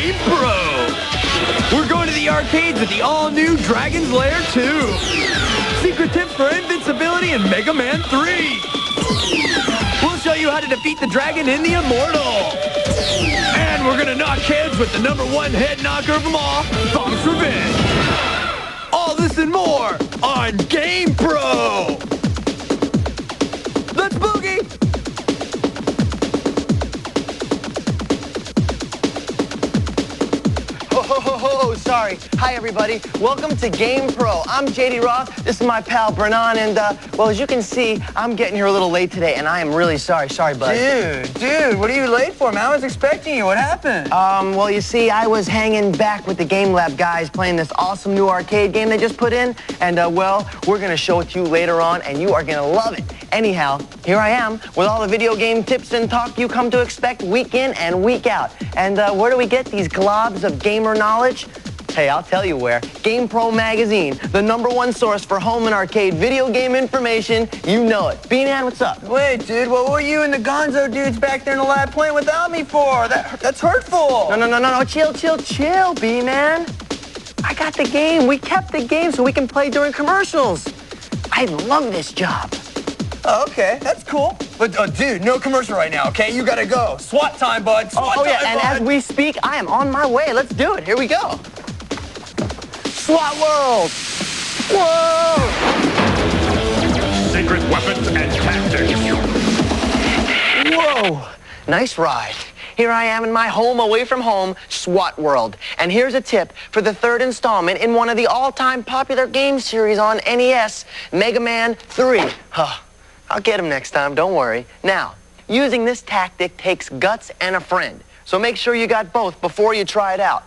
GamePro. We're going to the arcades with the all-new Dragon's Lair 2. Secret tips for invincibility in Mega Man 3. We'll show you how to defeat the dragon in the Immortal. And we're gonna knock heads with the #1 head knocker of them all, Fox Revenge. All this and more on GamePro. Let's boogie! Oh, sorry. Hi, everybody. Welcome to GamePro. I'm JD Roth. This is my pal, Brennan, and, well, as you can see, I'm getting here a little late today, and I am really sorry. Sorry, bud. Dude, what are you late for, man? I was expecting you. What happened? Well, you see, I was hanging back with the Game Lab guys playing this awesome new arcade game they just put in, and, well, we're going to show it to you later on, and you are going to love it. Anyhow, here I am with all the video game tips and talk you come to expect week in and week out. And where do we get these globs of gamer knowledge? Hey, I'll tell you where. GamePro magazine, the #1 source for home and arcade video game information. You know it. B-Man, what's up? Wait, dude, what were you and the gonzo dudes back there in the lab playing without me for? That's hurtful. No. Chill, B-Man. I got the game. We kept the game so we can play during commercials. I love this job. Oh, okay, that's cool. But, dude, no commercial right now, okay? You gotta go. SWAT time, bud. SWAT time, yeah, and bud. as we speak, I am on my way. Let's do it. Here we go. SWAT World! Whoa! Secret weapons and tactics. Whoa! Nice ride. Here I am in my home away from home, SWAT World. And here's a tip for the 3rd installment in one of the all-time popular game series on NES, Mega Man 3. I'll get him next time, don't worry. Now, using this tactic takes guts and a friend. So make sure you got both before you try it out.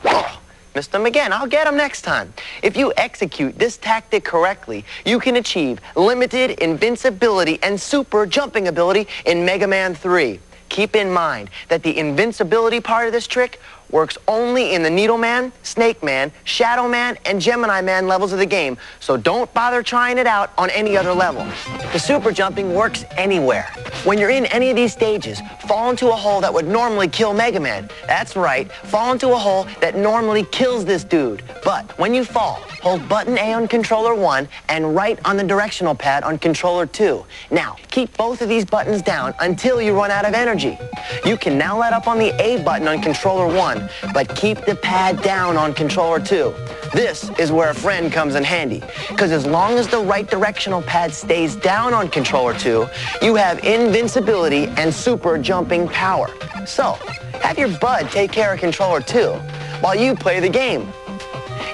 Oh, missed him again. I'll get him next time. If you execute this tactic correctly, you can achieve limited invincibility and super jumping ability in Mega Man 3. Keep in mind that the invincibility part of this trick works only in the Needle Man, Snake Man, Shadow Man, and Gemini Man levels of the game, so don't bother trying it out on any other level. The super jumping works anywhere. When you're in any of these stages, fall into a hole that would normally kill Mega Man. That's right, fall into a hole that normally kills this dude. But when you fall, hold button A on controller 1 and right on the directional pad on controller 2. Now, keep both of these buttons down until you run out of energy. You can now let up on the A button on controller 1, but keep the pad down on controller 2. This is where a friend comes in handy, because as long as the right directional pad stays down on controller 2, you have invincibility and super jumping power. So, have your bud take care of controller 2 while you play the game.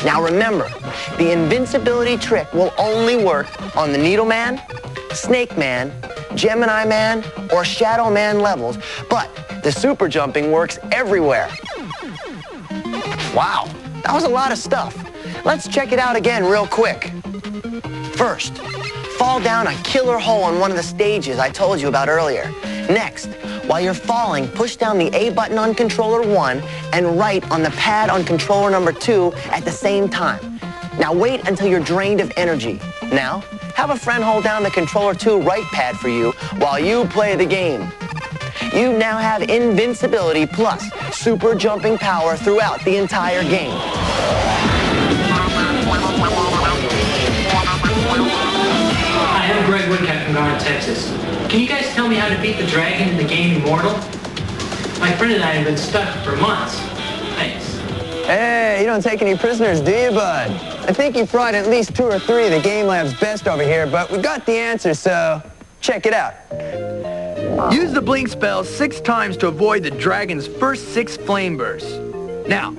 Now remember, the invincibility trick will only work on the Needle Man, Snake Man, Gemini Man, or Shadow Man levels, but the super jumping works everywhere. Wow, that was a lot of stuff. Let's check it out again real quick. First, fall down a killer hole on one of the stages I told you about earlier. Next, while you're falling, push down the A button on controller 1 and right on the pad on controller number 2 at the same time. Now wait until you're drained of energy. Now, have a friend hold down the controller 2 right pad for you while you play the game. You now have invincibility plus super jumping power throughout the entire game. Hi, I'm Greg Woodcock from Garland, Texas. Can you guys tell me how to beat the dragon in the game Immortal? My friend and I have been stuck for months. Thanks. Hey, you don't take any prisoners, do you, bud? I think you fried at least 2 or 3 of the Game Lab's best over here, but we got the answer, so check it out. Use the blink spell 6 times to avoid the dragon's first 6 flame bursts. Now,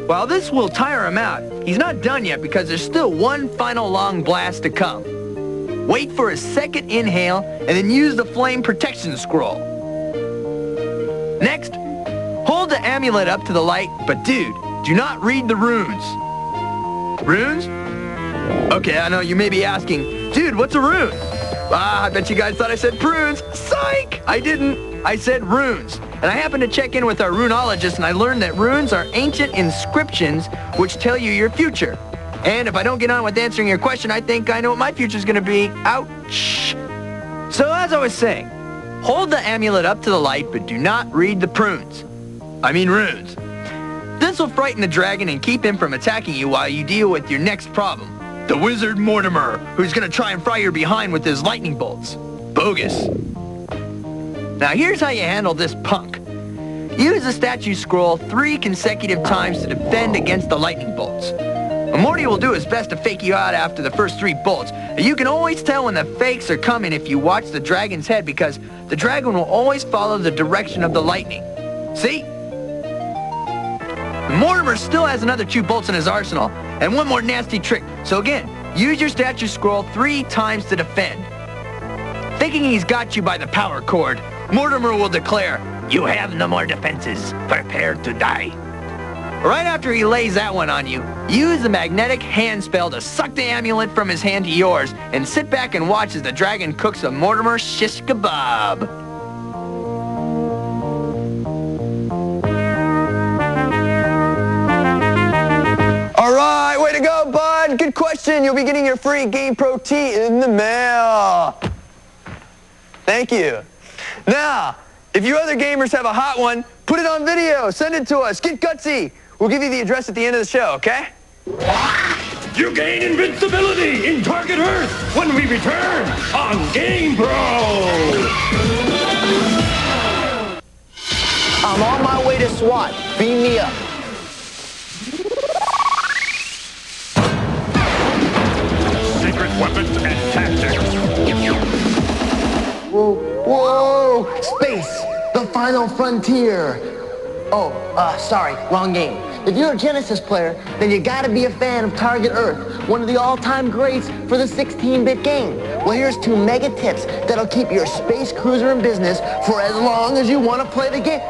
while this will tire him out, he's not done yet because there's still one final long blast to come. Wait for a second inhale and then use the flame protection scroll. Next, hold the amulet up to the light, but dude, do not read the runes. Runes? Okay, I know you may be asking, dude, what's a rune? I bet you guys thought I said prunes. Psych! I didn't. I said runes. And I happened to check in with our runologist, and I learned that runes are ancient inscriptions which tell you your future. And if I don't get on with answering your question, I think I know what my future's gonna be. Ouch! So as I was saying, hold the amulet up to the light, but do not read the runes. This will frighten the dragon and keep him from attacking you while you deal with your next problem. The wizard Mortimer, who's gonna try and fry your behind with his lightning bolts. Bogus. Now here's how you handle this punk. Use the statue scroll 3 consecutive times to defend against the lightning bolts. Morty will do his best to fake you out after the first 3 bolts. You can always tell when the fakes are coming if you watch the dragon's head because the dragon will always follow the direction of the lightning. See? Mortimer still has another 2 bolts in his arsenal and one more nasty trick. So again, use your statue scroll 3 times to defend. Thinking he's got you by the power cord, Mortimer will declare, "You have no more defenses. Prepare to die." Right after he lays that one on you, use the magnetic hand spell to suck the amulet from his hand to yours and sit back and watch as the dragon cooks a Mortimer shish kebab. All right, way to go, bud. Good question. You'll be getting your free GamePro tee in the mail. Thank you. Now, if you other gamers have a hot one, put it on video. Send it to us. Get gutsy. We'll give you the address at the end of the show, okay? You gain invincibility in Target Earth when we return on GamePro. I'm on my way to SWAT. Beam me up. Secret weapons and tactics. Whoa, whoa! Space, the final frontier. Oh, sorry, wrong game. If you're a Genesis player, then you gotta be a fan of Target Earth, one of the all-time greats for the 16-bit game. Well, here's 2 mega tips that'll keep your space cruiser in business for as long as you want to play the game.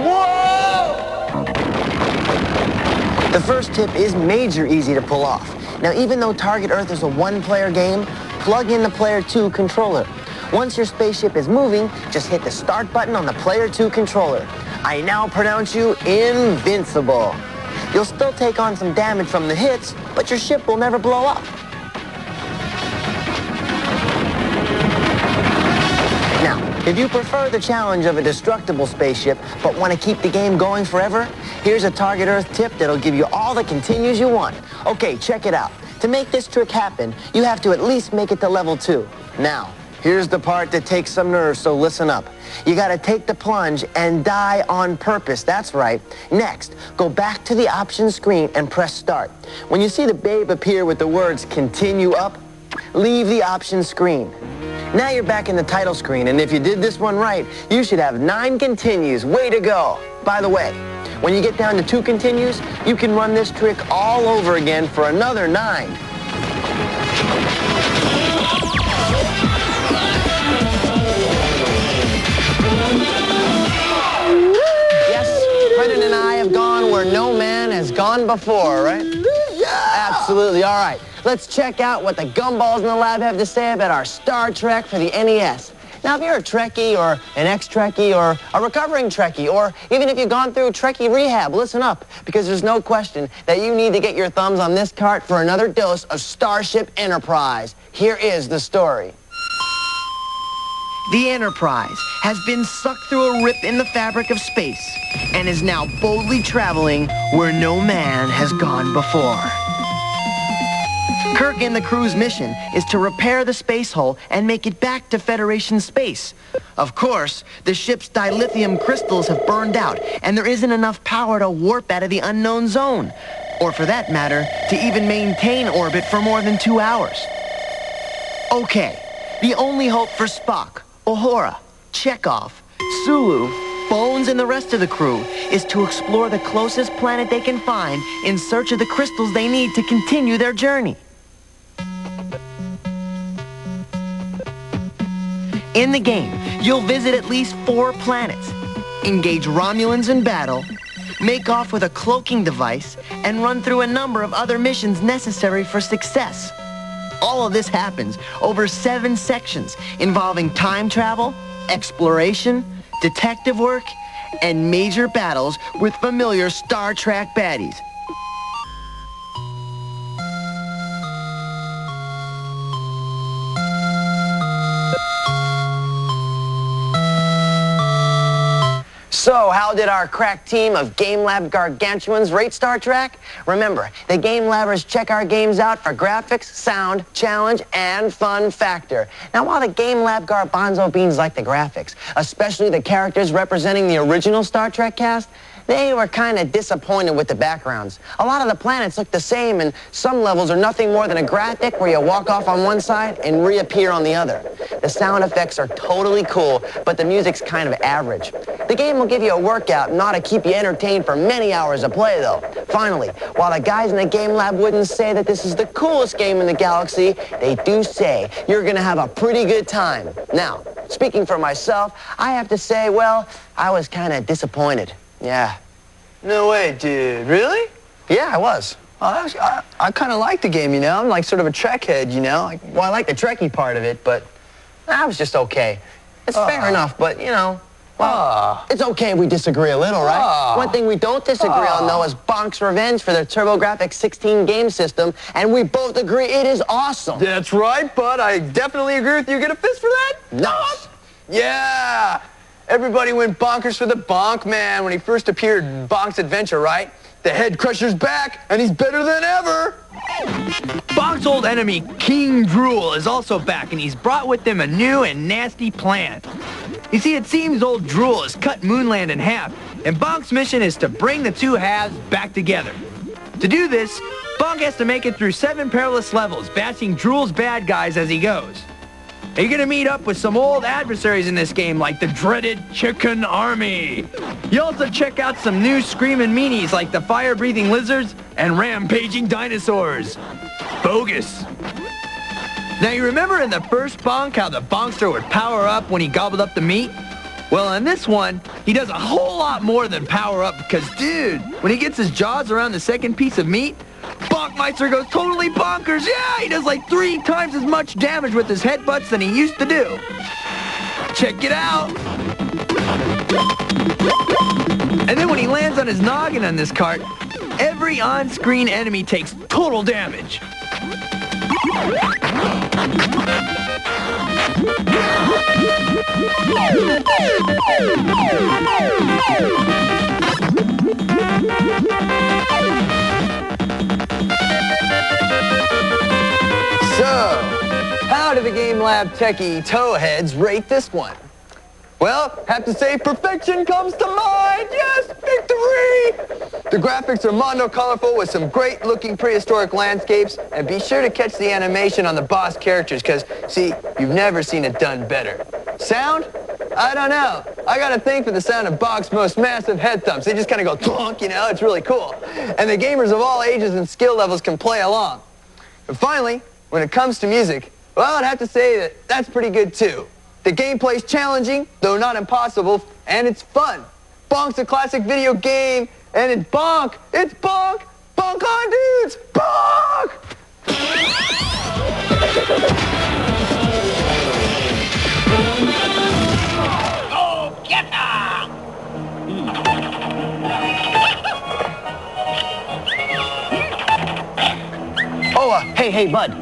Whoa! The first tip is major easy to pull off. Now, even though Target Earth is a 1-player game, plug in the Player 2 controller. Once your spaceship is moving, just hit the start button on the Player 2 controller. I now pronounce you invincible. You'll still take on some damage from the hits, but your ship will never blow up. Now, if you prefer the challenge of a destructible spaceship, but want to keep the game going forever, here's a Target Earth tip that'll give you all the continues you want. Okay, check it out. To make this trick happen, you have to at least make it to level 2. Now, here's the part that takes some nerve, so listen up. You gotta take the plunge and die on purpose, that's right. Next, go back to the options screen and press start. When you see the babe appear with the words continue up, leave the options screen. Now you're back in the title screen, and if you did this one right, you should have 9 continues. Way to go. By the way, when you get down to 2 continues, you can run this trick all over again for another 9. Brendan and I have gone where no man has gone before, right? Yeah! Absolutely. All right. Let's check out what the gumballs in the lab have to say about our Star Trek for the NES. Now, if you're a Trekkie or an ex-Trekkie or a recovering Trekkie, or even if you've gone through Trekkie rehab, listen up, because there's no question that you need to get your thumbs on this cart for another dose of Starship Enterprise. Here is the story. The Enterprise has been sucked through a rip in the fabric of space and is now boldly traveling where no man has gone before. Kirk and the crew's mission is to repair the space hull and make it back to Federation space. Of course, the ship's dilithium crystals have burned out, and there isn't enough power to warp out of the unknown zone, or for that matter, to even maintain orbit for more than 2 hours. Okay, the only hope for Spock, Uhura, Chekhov, Sulu, Bones, and the rest of the crew is to explore the closest planet they can find in search of the crystals they need to continue their journey. In the game, you'll visit at least 4 planets, engage Romulans in battle, make off with a cloaking device, and run through a number of other missions necessary for success. All of this happens over 7 sections involving time travel, exploration, detective work, and major battles with familiar Star Trek baddies. So, how did our crack team of Game Lab gargantuans rate Star Trek? Remember, the Game Labbers check our games out for graphics, sound, challenge, and fun factor. Now, while the Game Lab garbanzo beans like the graphics, especially the characters representing the original Star Trek cast, they were kind of disappointed with the backgrounds. A lot of the planets look the same, and some levels are nothing more than a graphic where you walk off on one side and reappear on the other. The sound effects are totally cool, but the music's kind of average. The game will give you a workout and ought to keep you entertained for many hours of play, though. Finally, while the guys in the Game Lab wouldn't say that this is the coolest game in the galaxy, they do say you're going to have a pretty good time. Now, speaking for myself, I have to say, well, I was kind of disappointed. Yeah. No way, dude. Really? Yeah, I was. I kind of like the game, you know? I'm like sort of a Trek head, you know? Well, I like the Trekkie part of it, but I was just okay. It's fair enough, but, you know, well, it's okay if we disagree a little, right? One thing we don't disagree on, though, is Bonk's Revenge for their TurboGrafx 16 game system, and we both agree it is awesome. That's right, bud. I definitely agree with you. Get a fist for that? Nice. Yeah. Everybody went bonkers for the Bonk Man when he first appeared in Bonk's Adventure, right? The head crusher's back, and he's better than ever. Bonk's old enemy, King Drool, is also back, and he's brought with him a new and nasty plan. You see, it seems old Drool has cut Moonland in half, and Bonk's mission is to bring the two halves back together. To do this, Bonk has to make it through 7 perilous levels, bashing Drool's bad guys as he goes. You're gonna meet up with some old adversaries in this game, like the dreaded Chicken Army. You also check out some new screaming meanies like the fire-breathing lizards and rampaging dinosaurs. Bogus. Now, you remember in the first Bonk how the Bonkster would power up when he gobbled up the meat? Well, in this one, he does a whole lot more than power up because, dude, when he gets his jaws around the second piece of meat, Bonkmeister goes totally bonkers. Yeah, he does like 3 times as much damage with his headbutts than he used to do. Check it out. And then when he lands on his noggin on this cart, every on-screen enemy takes total damage. So, how do the Game Lab techie towheads rate this one? Well, have to say perfection comes to mind. Yes, victory! The graphics are mono-colorful with some great-looking prehistoric landscapes, and be sure to catch the animation on the boss characters, because, see, you've never seen it done better. Sound? I don't know. I got a thing for the sound of Bonk's most massive head thumps. They just kind of go thwonk, you know? It's really cool. And the gamers of all ages and skill levels can play along. And finally, when it comes to music, well, I'd have to say that that's pretty good, too. The gameplay's challenging, though not impossible, and it's fun. Bonk's a classic video game, and it's Bonk! It's Bonk! Bonk on, dudes! Bonk! Go get her! Oh, hey, Bud.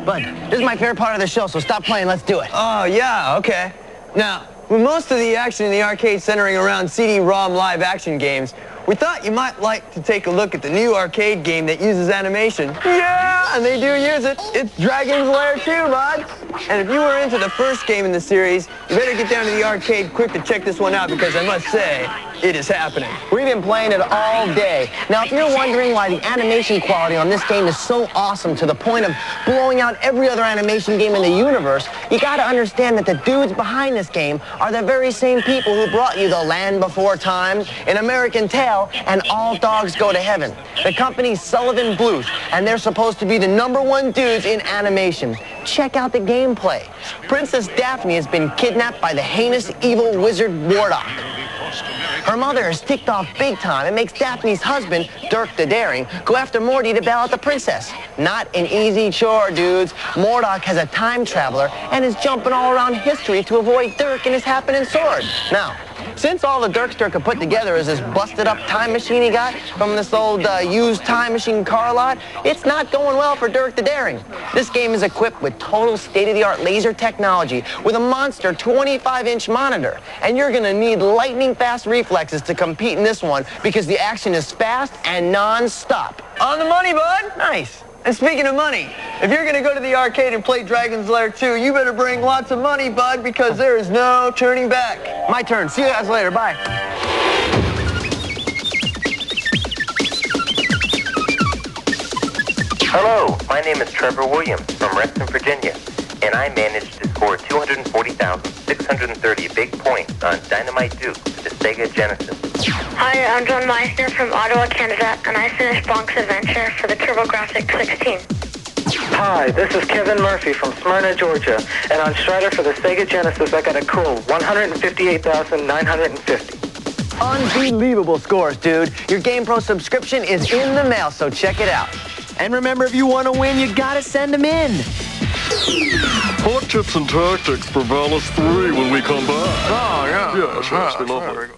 This is my favorite part of the show, so stop playing. Let's do it. Oh, yeah, okay. Now, with most of the action in the arcade centering around CD-ROM live-action games, we thought you might like to take a look at the new arcade game that uses animation. Yeah, and they do use it. It's Dragon's Lair 2, bud. And if you were into the first game in the series, you better get down to the arcade quick to check this one out, because I must say, it is happening. We've been playing it all day. Now, if you're wondering why the animation quality on this game is so awesome to the point of blowing out every other animation game in the universe, you gotta understand that the dudes behind this game are the very same people who brought you The Land Before Time, An American Tail, and All Dogs Go to Heaven. The company's Sullivan Bluth, and they're supposed to be the #1 dudes in animation. Check out the gameplay. Princess Daphne has been kidnapped by the heinous evil wizard Wardock. Her mother is ticked off big time and makes Daphne's husband, Dirk the Daring, go after Morty to bail out the princess. Not an easy chore, dudes. Mordock has a time traveler and is jumping all around history to avoid Dirk and his happening sword. Now, Since all the Dirkster could put together is this busted-up time machine he got from this old used time machine car lot, it's not going well for Dirk the Daring. This game is equipped with total state-of-the-art laser technology with a monster 25-inch monitor. And you're going to need lightning-fast reflexes to compete in this one because the action is fast and non-stop. On the money, bud. Nice. And speaking of money, if you're going to go to the arcade and play Dragon's Lair 2, you better bring lots of money, bud, because there is no turning back. My turn. See you guys later. Bye. Hello, my name is Trevor Williams from Reston, Virginia, and I managed to score 240,630 big points on Dynamite Duke for the Sega Genesis. Hi, I'm John Meissner from Ottawa, Canada, and I finished Bonk's Adventure for the TurboGrafx 16. Hi, this is Kevin Murphy from Smyrna, Georgia, and on Strider for the Sega Genesis, I got a cool 158,950. Unbelievable scores, dude. Your GamePro subscription is in the mail, so check it out. And remember, if you want to win, you gotta send them in. Hot tips and tactics for Valis 3 when we come back. Oh, yeah. Yeah, sure. It's lovely.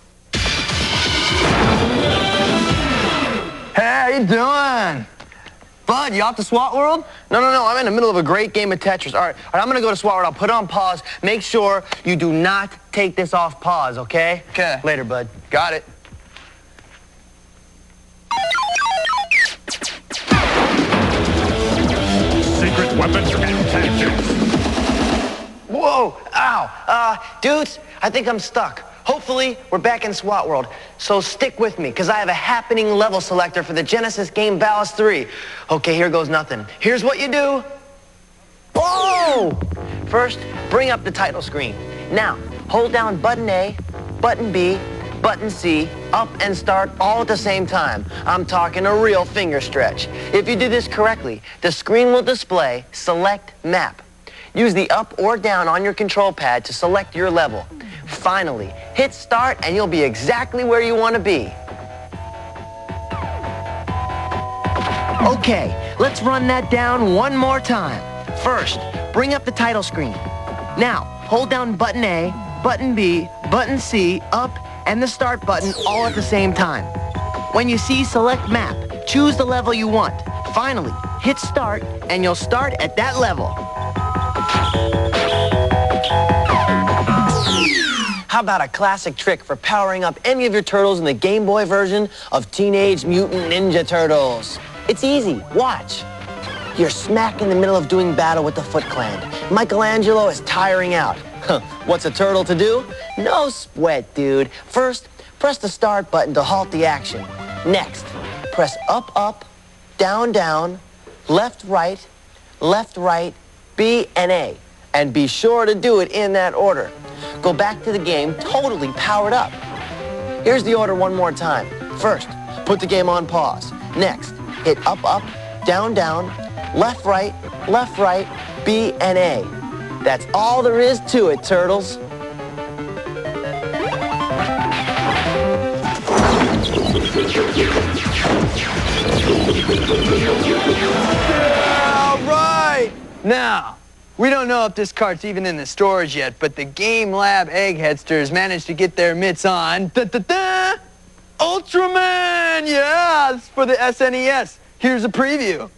Hey, how you doing? Bud, you off to SWAT World? No, I'm in the middle of a great game of Tetris. All right, I'm gonna go to SWAT World. I'll put it on pause. Make sure you do not take this off pause, okay? Okay. Later, bud. Got it. Secret weapons and tactics. Whoa, ow. Dudes, I think I'm stuck. Hopefully, we're back in SWAT World. So stick with me, because I have a happening level selector for the Genesis game Valis 3. Okay, here goes nothing. Here's what you do. Whoa! First, bring up the title screen. Now, hold down button A, button B, button C, up and start all at the same time. I'm talking a real finger stretch. If you do this correctly, the screen will display Select Map. Use the up or down on your control pad to select your level. Finally, hit start and you'll be exactly where you want to be. Okay, let's run that down one more time. First, bring up the title screen. Now, hold down button A, button B, button C, up, and the start button all at the same time. When you see Select Map, choose the level you want. Finally, hit start and you'll start at that level. How about a classic trick for powering up any of your turtles in the Game Boy version of Teenage Mutant Ninja Turtles? It's easy. Watch. You're smack in the middle of doing battle with the Foot Clan. Michelangelo is tiring out. What's a turtle to do? No sweat, dude. First, press the start button to halt the action. Next, press up, up, down, down, left, right, B, and A. And be sure to do it in that order. Go back to the game totally powered up. Here's the order one more time. First, put the game on pause. Next, hit up, up, down, down, left, right, B, and A. That's all there is to it, turtles. All right. Now, we don't know if this cart's even in the stores yet, but the Game Lab eggheadsters managed to get their mitts on Ultraman! Yeah, it's for the SNES. Here's a preview.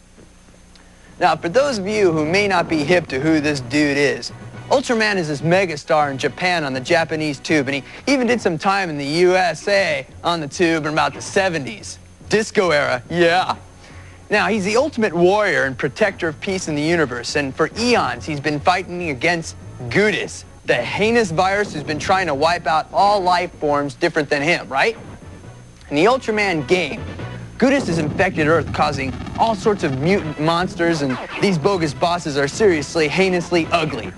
Now, for those of you who may not be hip to who this dude is, Ultraman is this megastar in Japan on the Japanese tube, and he even did some time in the USA on the tube in about the 70s. Disco era, yeah. Now, he's the ultimate warrior and protector of peace in the universe, and for eons, he's been fighting against Goodus, the heinous virus who's been trying to wipe out all life forms different than him, right? In the Ultraman game, Goodus has infected Earth, causing all sorts of mutant monsters, and these bogus bosses are seriously, heinously ugly.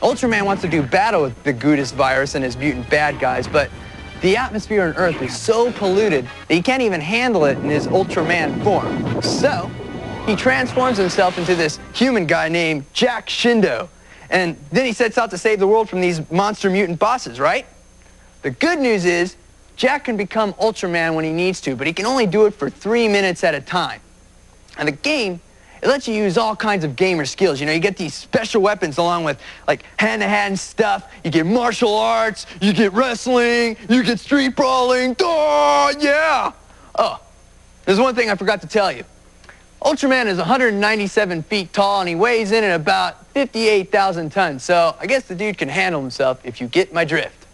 Ultraman wants to do battle with the Goodus virus and his mutant bad guys, but the atmosphere on Earth is so polluted that he can't even handle it in his Ultraman form. So, he transforms himself into this human guy named Jack Shindo, and then he sets out to save the world from these monster mutant bosses, right? The good news is, Jack can become Ultraman when he needs to, but he can only do it for 3 minutes at a time. And the game it lets you use all kinds of gamer skills. You know, you get these special weapons along with, like, hand-to-hand stuff. You get martial arts, you get wrestling, you get street brawling. Oh, yeah! Oh, there's one thing I forgot to tell you. Ultraman is 197 feet tall, and he weighs in at about 58,000 tons. So I guess the dude can handle himself if you get my drift.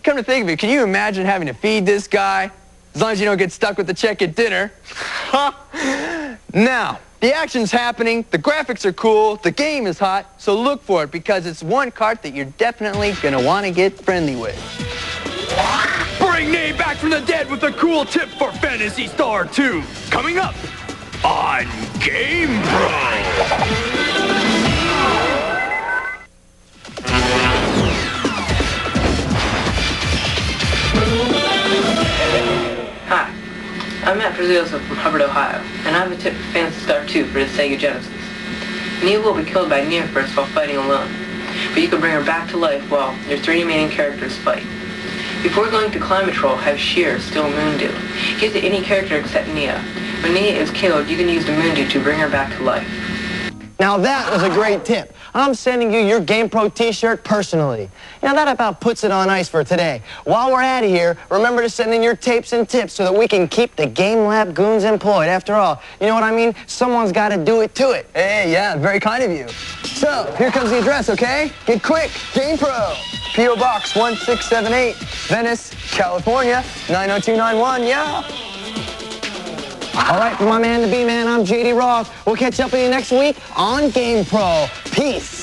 Come to think of it, can you imagine having to feed this guy? As long as you don't get stuck with the check at dinner. Now, the action's happening, the graphics are cool, the game is hot, so look for it because it's one cart that you're definitely gonna want to get friendly with. Bring Nate back from the dead with a cool tip for Phantasy Star 2. Coming up on GamePro. Hi, I'm Matt Prezioso from Hubbard, Ohio, and I have a tip for Phantasy Star 2 for the Sega Genesis. Neo will be killed by Neophyrus while fighting alone, but you can bring her back to life while your 3 remaining characters fight. Before going to Climate Troll, have Sheer steal Moondew. Give it to any character except Neo. When Neo is killed, you can use the Moondew to bring her back to life. Now that was a great tip. I'm sending you your GamePro t-shirt personally. Now that about puts it on ice for today. While we're out of here, remember to send in your tapes and tips so that we can keep the Game Lab goons employed. After all, you know what I mean? Someone's got to do it to it. Hey, yeah, very kind of you. So, here comes the address, okay? Get quick, GamePro. P.O. Box 1678, Venice, California, 90291, yeah. All right, from my man, the B-Man, I'm J.D. Roth. We'll catch up with you next week on GamePro. Peace.